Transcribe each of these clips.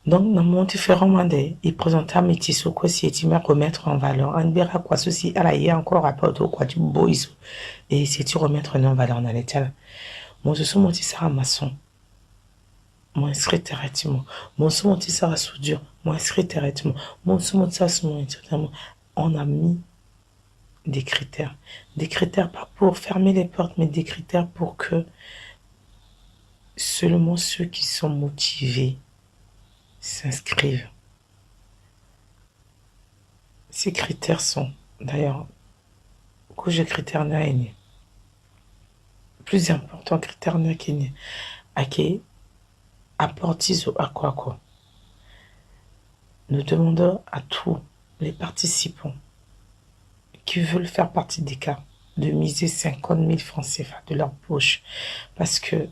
Donc, dans mon différent mandé, il présentait un métis au quoi si il me remettre en valeur. On verra quoi, ceci, à la y encore rapport au quoi, du beau, et si tu remettre en valeur dans l'état. Mon ce sont mon petit sarah maçon. Mon inscrit directement. Mon ce mon petit sarah soudure. Mon inscrit directement. Mon ce mon ça, on a mis des critères. Des critères pas pour fermer les portes, mais des critères pour que seulement ceux qui sont motivés s'inscrivent. Ces critères sont, d'ailleurs, que je critères n'a plus important critère n'a qu'une à qui apportise à quoi. Nous demandons à tous les participants qui veulent faire partie des cas de miser 50 000 francs CFA de leur poche. Parce que,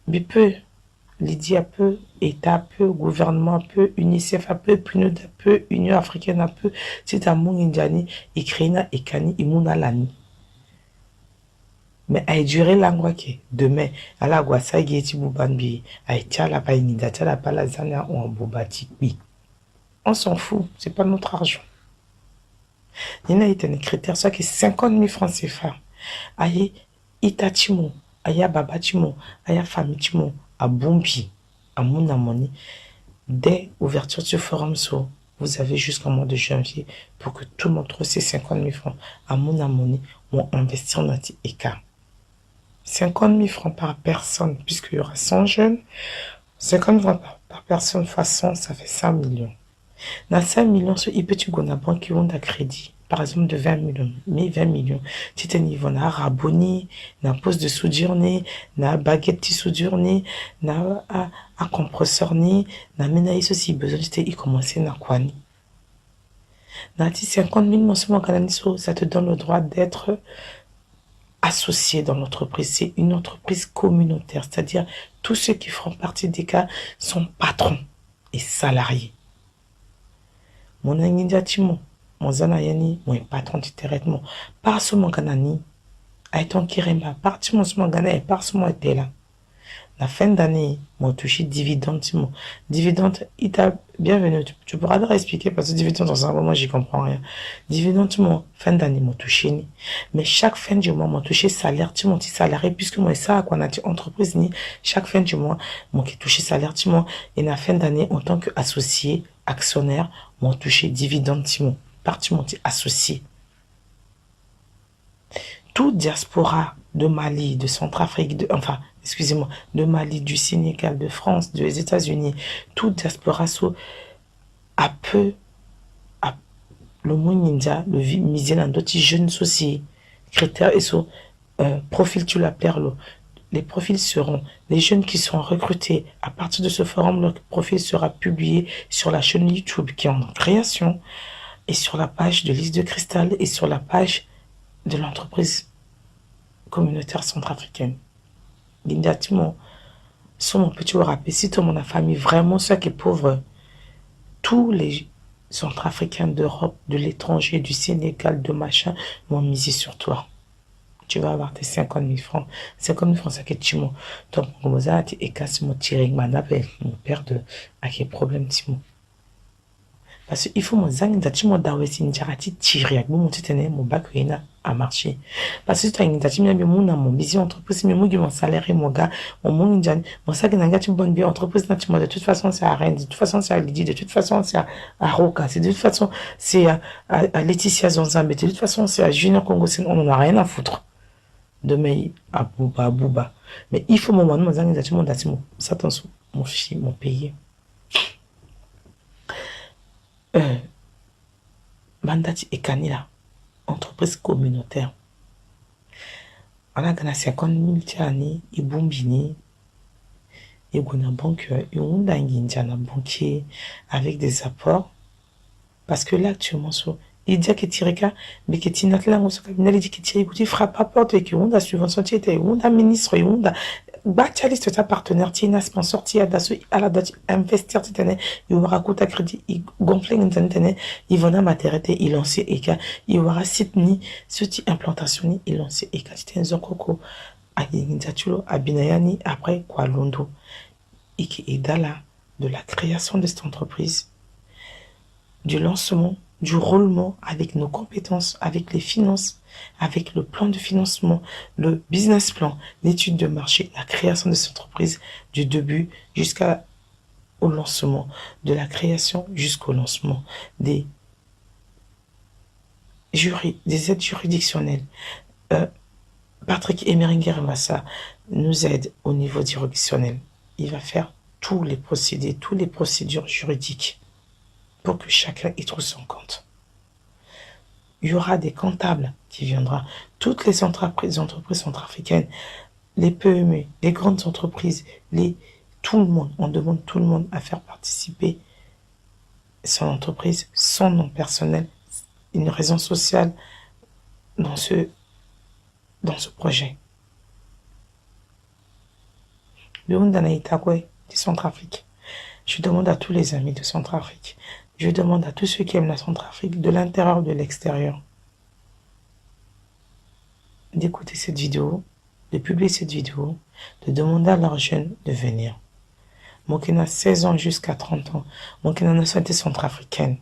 mais peu, Lydia peu, État peu, gouvernement peu, UNICEF a peu, PNUD a peu, Union africaine a peu, c'est à mon indiani, Ikrina, Ekani, Imuna Lani. Mais a duré l'angoisse demain, à la guassa gueti boubanbi, a été la païnida, la palazana ou en boubati, oui. On s'en fout, c'est pas notre argent. Il y a un critère, soit que 50 000 francs CFA. Aïe, Itatimo, aïe, Babatimo, aïe, Famitimo, à Bombi, à Mounamoni. Dès l'ouverture du forum, vous avez jusqu'au mois de janvier pour que tout le monde trouve ces 50 000 francs à Mounamoni ou investir dans notre écart. 50 000 francs par personne, puisqu'il y aura 100 jeunes. 50 000 francs par personne fois 100, ça fait 5 millions. Dans 5 millions, il peut y avoir une banque qui ont un crédit, par exemple de 20 millions. Mais 20 millions, tu as un niveau, na raboni, na pose de soudure, na baguette de soudure, na à compresseur, na menaïs aussi, besoin de commencer na quoi ni. Na 50 000 mensuellement, ça te donne le droit d'être associés dans l'entreprise. C'est une entreprise communautaire, c'est-à-dire tous ceux qui feront partie des cas sont patrons et salariés. Mon initiative, mon zanayani, mon patron de terrain, par ce mon ganani, aiton kiremba, parti mon gana et par ce mon était là. La fin d'année, mon touché dividende, dividende, il t'a bienvenue. Tu pourras leur expliquer parce que dividende, dans un moment, j'y comprends rien. Dividende, fin d'année, mon touché, mais chaque fin du mois, mon touché salaire, mon petit salarié, puisque moi, ça, qu'on a dit entreprise, chaque fin du mois, mon qui touché salaire, et la fin d'année, en tant qu'associé, actionnaire, mon touché dividende, parti, mon petit associé. Tout diaspora de Mali, de Centrafrique, excusez-moi, de Mali, du Sénégal, de France, des États-Unis, tout diaspora a peu, le monde ninja, le misé dans d'autres jeunes aussi, critères et profil tu l'appelles, les profils seront, les jeunes qui seront recrutés à partir de ce forum, leur profil sera publié sur la chaîne YouTube qui est en création et sur la page de Lys de Cristal et sur la page de l'entreprise communautaire centrafricaine. L'indiatement, sur mon petit rappel, si tout mon famille, vraiment ceux qui est pauvre, tous les centrafricains d'Europe, de l'étranger, du Sénégal, de machin, m'ont misé sur toi. Tu vas avoir tes 50 000 francs. 50 000 francs, c'est que tu m'as. Donc, comme ça, tu es cassé mon tiré, mon père de, à quel problème, Timo. Parce qu'il faut mon zang d'ati mon dawesi njarati tiré avec mon titane mon bac à marcher. Parce que tu as une dati bien mon vision entreprise mais moi mon salaire mon gars mon indian mon sac n'a gâté bonne bien entreprise n'a de toute façon c'est à Rennes de toute façon c'est à Lydie de toute façon c'est à Roca c'est de toute façon c'est à Laetitia Zonzambe de toute façon c'est à Junior Congo on n'en a rien à foutre. Demain à Bouba mais il faut mon zang d'ati mon dati ça attention mon fichier mon pays. Mandati et Kanila, entreprise communautaire. On a gagné 50 000 tiani, et bombini, et on a banque, et on a un banquier avec des apports. Parce que là, actuellement, il dit que Tireka, mais que tu n'as pas là, on se cabinet, il dit que tu frappe à porte, et qu'on a subvention, on a ministre, et on a liste ta partenaire, tu as sponsor, tu as à la date investir, tu il y aura coût à crédit, il gonfle, il va maternité, il lance EK, il y aura site ni, ce implantation, il lance EK, tu es un coco, à Ginzatulo, à Binayani, après quoi, Londo, et qui est là, de la création de cette entreprise, du lancement, du roulement avec nos compétences, avec les finances, avec le plan de financement, le business plan, l'étude de marché, la création de cette entreprise du début jusqu'au lancement, de la création jusqu'au lancement, des aides juridictionnelles. Patrick Emeringer-Massa nous aide au niveau juridictionnel. Il va faire tous les procédés, toutes les procédures juridiques pour que chacun y trouve son compte. Il y aura des comptables qui viendront. Toutes les entreprises centrafricaines, les PME, les grandes entreprises, tout le monde, on demande tout le monde à faire participer son entreprise, son nom personnel, une raison sociale dans ce projet. Le Ndanaïtakwe de Centrafrique. Je demande à tous les amis de Centrafrique, je demande à tous ceux qui aiment la Centrafrique, de l'intérieur ou de l'extérieur, d'écouter cette vidéo, de publier cette vidéo, de demander à leurs jeunes de venir. Moi qui ai 16 ans jusqu'à 30 ans, moi qui ai une nationalité centrafricaine,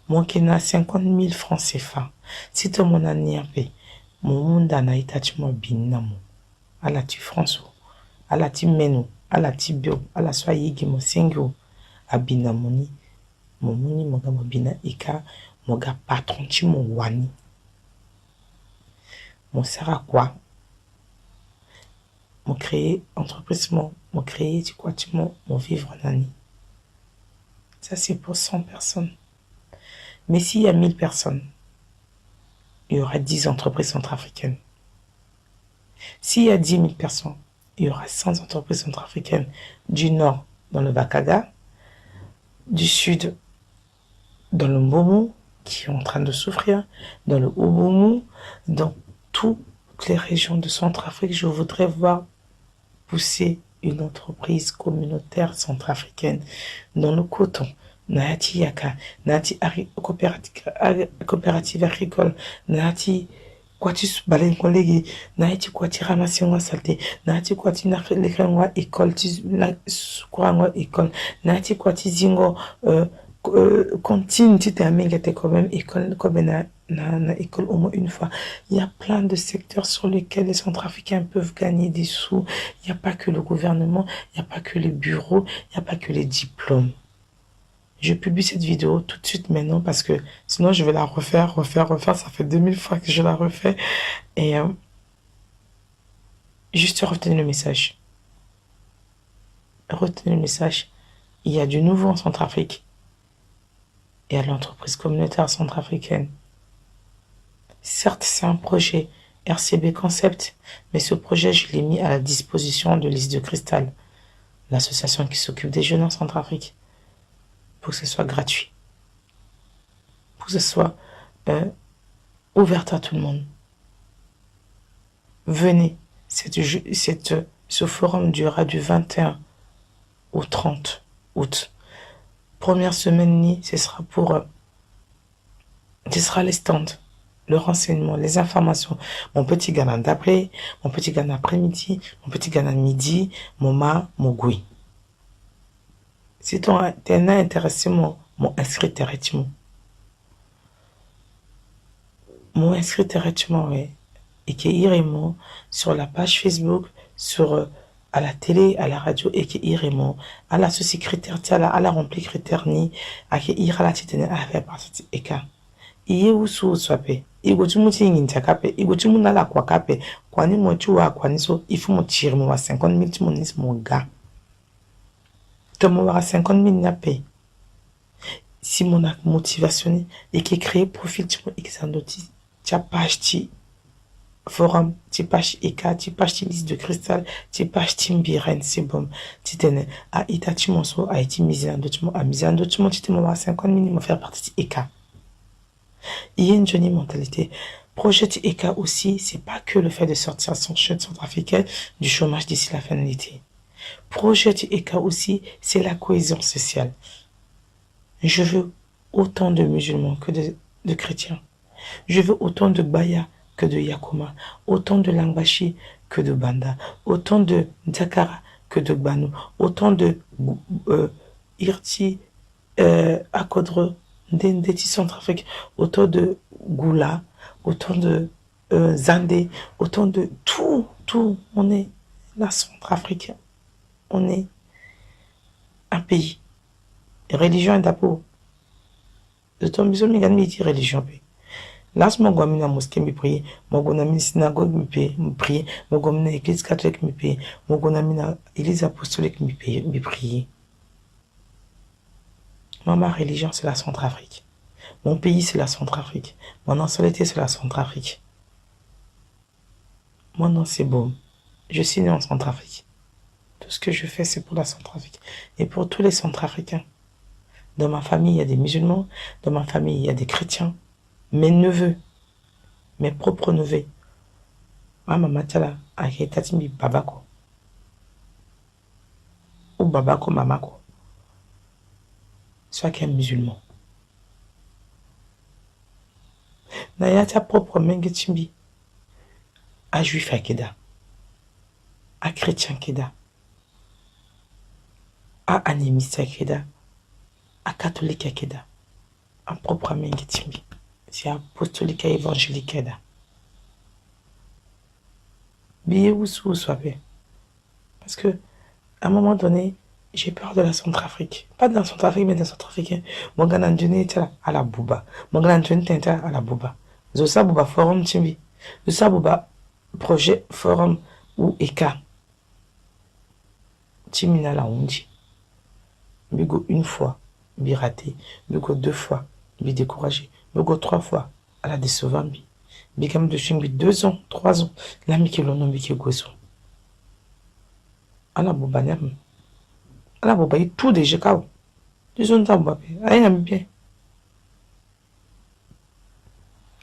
moi qui ai 50 000 francs CFA, si tout le monde a niapé, mon monde a naïtachi mo binamo, à la tu François, à la tu Menou, à la tu Bio, à la soyigi mo singyo, à binamoni, mon moni mo ga mo bina ika, mo ga patron chi mo wani. Mon sert à quoi? Mon créer entreprise, mon créer, tu quoi, tu mon vivre l'année. Ça, c'est pour 100 personnes. Mais s'il y a 1000 personnes, il y aura 10 entreprises centrafricaines. S'il y a 10 000 personnes, il y aura 100 entreprises centrafricaines du nord dans le Bakaga, du sud dans le Momo, qui est en train de souffrir, dans le Oboumou, dans toutes les régions de Centrafrique. Je voudrais voir pousser une entreprise communautaire centrafricaine dans le coton. Nati Yaka, Nati coopérative agricole, Nati Quatis Balen collègue, Nati Quati Ramassion Salté, Nati Quati Nakrengwa école, Kurangwa école, Nati Quati Zingo, continue, tu t'es amené quand même école, comme école au moins une fois. Il y a plein de secteurs sur lesquels les centrafricains peuvent gagner des sous. Il n'y a pas que le gouvernement, il n'y a pas que les bureaux, il n'y a pas que les diplômes. Je publie cette vidéo tout de suite maintenant parce que sinon je vais la refaire. Ça fait 2000 fois que je la refais. Et juste retenez le message. Retenez le message. Il y a du nouveau en Centrafrique. Et à l'entreprise communautaire centrafricaine. Certes, c'est un projet RCB Concept, mais ce projet, je l'ai mis à la disposition de Lys de Cristal, l'association qui s'occupe des jeunes en Centrafrique, pour que ce soit gratuit, pour que ce soit ouvert à tout le monde. Venez, ce forum durera du 21 au 30 août. Première semaine, ce sera les stands, le renseignement, les informations. Mon petit Ghana d'après, mon petit Ghana après-midi, mon petit Ghana midi, mon goui. Si tu es intéressé, mon inscrit directement. Mon inscrit directement, oui. Et qui irait sur la page Facebook, à la télé, à la radio, et qui irait à la souci critère, à la rempli critère ni, à qui ira la titane à faire partie et ka. Iye usu swape. Igo tumuti nginta kape. Igo tumuna la kwa kape. Kwa ni mochua kwa niso. Ifu mochiri mwa 50 000 timonis monga. Tomo wara 50 000 na paye. Si mon motivation et qui crée profil timo exandoti. Tia page ti forum, ti page eka, ti page ti Lys de Cristal, ti page ti mbiren, c'est bon. Ti tene a ita timonso a iti mizando timo a mizando timo ti timo wara 50 000 mo faire partie eka. Il y a une jolie mentalité. Projet ECA aussi, c'est pas que le fait de sortir son jeune centrafricain du chômage d'ici la fin de l'été. Projet ECA aussi, c'est la cohésion sociale. Je veux autant de musulmans que de chrétiens. Je veux autant de Baya que de Yakoma, autant de Langbashi que de Banda, autant de Dakara que de Gbanou, autant de Irti, Akodre, Ndeti Centrafrique, autant de Goula, autant de Zandé, autant de tout. On est la Centrafrique. On est un pays. Religion est d'abord. Je tombe sur mes amis qui religion. Là, je m'en vais à la mosquée, me prier. Je m'en vais à la synagogue, me prier. Je m'en vais à l'église catholique, me prier. Je m'en vais à l'église apostolique, me prier. Moi, ma religion, c'est la Centrafrique. Mon pays, c'est la Centrafrique. Mon nationalité, c'est la Centrafrique. Mon nom, c'est Baume. Je suis né en Centrafrique. Tout ce que je fais, c'est pour la Centrafrique. Et pour tous les Centrafricains. Dans ma famille, il y a des musulmans. Dans ma famille, il y a des chrétiens. Mes neveux, mes propres neveux. Maman Tala, Aketatimi Babako. Ou Babako Mamako. Soit qu'un musulman. Naya ta propre mengetimbi. À juif Akeda. À chrétien Keda. À animiste Akeda. À catholique Akeda. À propre mengetimbi. C'est apostolique et évangélique. Billet ou sous soyez. Parce que, à un moment donné, j'ai peur de la Centrafrique. Pas de la Centrafrique, mais de la Centrafrique. Mon gars était à la Bouba. Mon gars était à la Bouba. Zosa Bouba Forum Timbi. Zosa Bouba Projet Forum ou ECA. Timina la Ondi. Bigo une fois, bi raté. Bigo 2 fois, bi découragé. Bigo 3 fois, à la décevant bi. Bigam de Chimbi 2 ans, 3 ans. L'ami qui l'on nomme qui gozo. À la Bouba nem. À la Bouba, il tout déjà kao. Disons ta Bouba. Aïe, n'aime bien.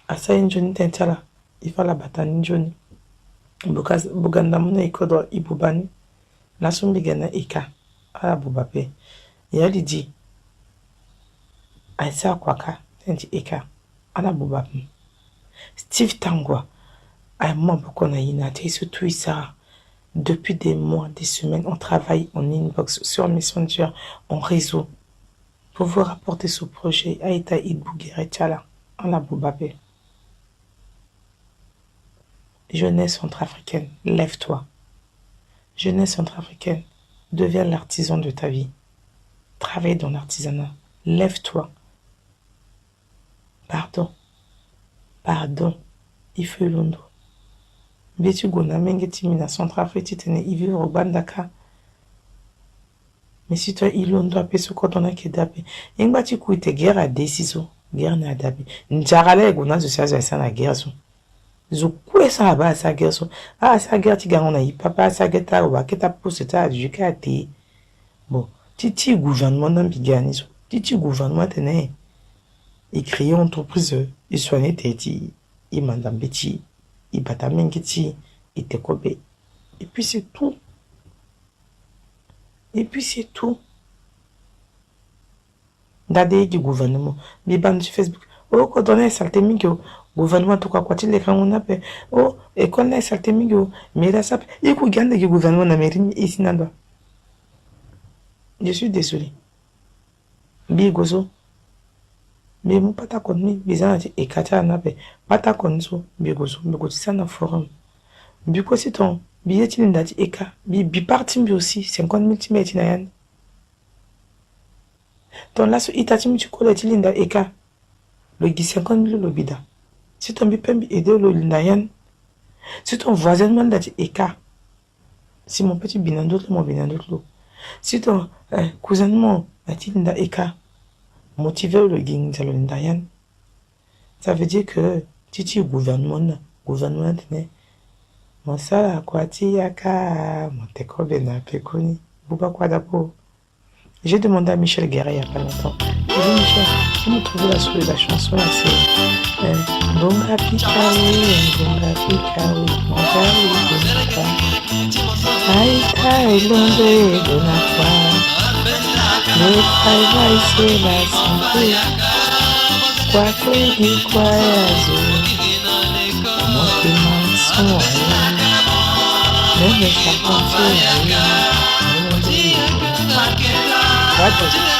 À ça, une journée t'intala. Il faut la bataille une journée. Buganda muna ikodwa ibubani. La sombigana ika. À la Bouba pe. Et elle dit. Aïssa kwaka. Tenti ika. À la Bouba pe. Steve Tangwa, à moi, beaucoup de surtout ça. Depuis des mois, des semaines, on travaille en inbox, sur Messenger, en réseau, pour vous rapporter ce projet. Aïta Ibouguerre Tchala, en la Boubabé. Jeunesse centrafricaine, lève-toi. Jeunesse centrafricaine, deviens l'artisan de ta vie. Travaille dans l'artisanat. Lève-toi. Pardon, il faut l'ondo. Bétu gona mengeti mina Centrafrique titene ivi robandaka. Mais si toi il l'ondo apé ce qu'on a qui d'appé. Ingba tu kuite guerre à décision, guerre n'a d'appé. N'jarale gona de ça la guerre son. Zo kwe sa ba sa guerre son. Ah sa guerre ti gana yi papa sa guerre wa keta pousse ta jukati. Bon, titi gouvernement n'a bigani so. Titi gouvernement tene. Il crée une entreprise, il soigne Teti, il mandam beti, il batamengeti, il te kobe. Et puis c'est tout. Dade du gouvernement, biban sur Facebook. Oh, quand on est salté migio, gouvernement tout quoi il est quand on appelle. Oh, et quand on est salté migio, mais là ça, il faut gagner le gouvernement n'américain ici nada. Je suis désolé. Bigozo. Mais mon pata konmi bizana ti ekata nape pata konso bigozo bigotisa na forum biko si ton billet linda ti eka bi parti bi aussi 50 000 timeti na yan ton là so itati mi ti kola ti linda eka le 50 000 lo bida si ton bi pembi aider lo linda yan si ton voisin manda ti eka si mon petit binando mon binando lo si ton cousin mon ti linda eka motiver le gang de l'Indayan. Ça veut dire que titi gouvernement ne monsala kwati yaka monteko bena pekoni buba kwa d'abord. J'ai demandé à Michel Guerre il y a pas longtemps. J'ai dit Michel, tu me trouves la chanson là c'est Bonga Pikawi, Aïe l'onde donakwa. Le travail c'est la santé. Quoi que du croyazo. Moi qui m'en sont allés. Même les charpentiers. Radio.